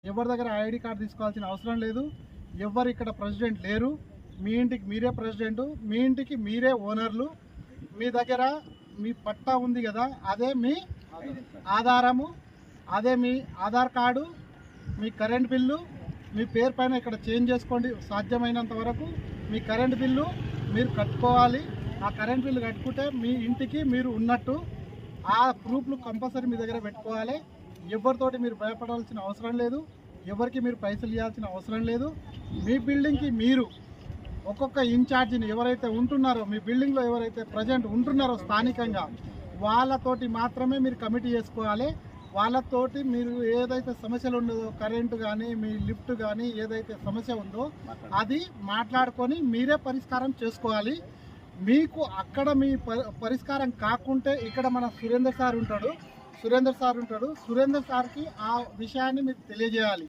ఎవరి దగ్గర ID card తీసుకోవాల్సిన అవసరం లేదు. ఎవరు ఇక్కడ ప్రెసిడెంట్ లేరు. మీ ఇంటికి మీరే ప్రెసిడెంట్, మీ ఇంటికి మీరే ఓనర్లు. మీ దగ్గర మీ పట్టా ఉంది కదా, అదే మీ ఆధారము, అదే మీ ఆధార్ కార్డు, మీ కరెంట్ బిల్లు మీ పేరు పైన ఇక్కడ చేంజ్ చేసుకోండి. సాధ్యమైనంత వరకు మీ కరెంట్ బిల్లు మీరు కట్టుకోవాలి. ఆ కరెంట్ బిల్లు కట్టుకుంటే మీ ఇంటికి మీరు ఉన్నట్టు. ఆ ప్రూఫ్లు కంపల్సరీ మీ దగ్గర పెట్టుకోవాలి. ఎవరితోటి మీరు భయపడాల్సిన అవసరం లేదు. ఎవరికి మీరు పైసలు ఇవ్వాల్సిన అవసరం లేదు. మీ బిల్డింగ్కి మీరు ఒక్కొక్క ఇన్ఛార్జిని ఎవరైతే ఉంటున్నారో, మీ బిల్డింగ్లో ఎవరైతే ప్రజెంట్ ఉంటున్నారో స్థానికంగా, వాళ్ళతోటి మాత్రమే మీరు కమిటీ చేసుకోవాలి. వాళ్ళతోటి మీరు ఏదైతే సమస్యలు ఉండదో, కరెంటు కానీ మీ లిఫ్ట్ కానీ ఏదైతే సమస్య ఉందో అది మాట్లాడుకొని మీరే పరిష్కారం చేసుకోవాలి. మీకు అక్కడ మీ పరిష్కారం కాకుంటే ఇక్కడ మన సురేందర్ సార్ ఉంటాడు. సురేందర్ సార్కి ఆ విషయాన్ని మీరు తెలియజేయాలి.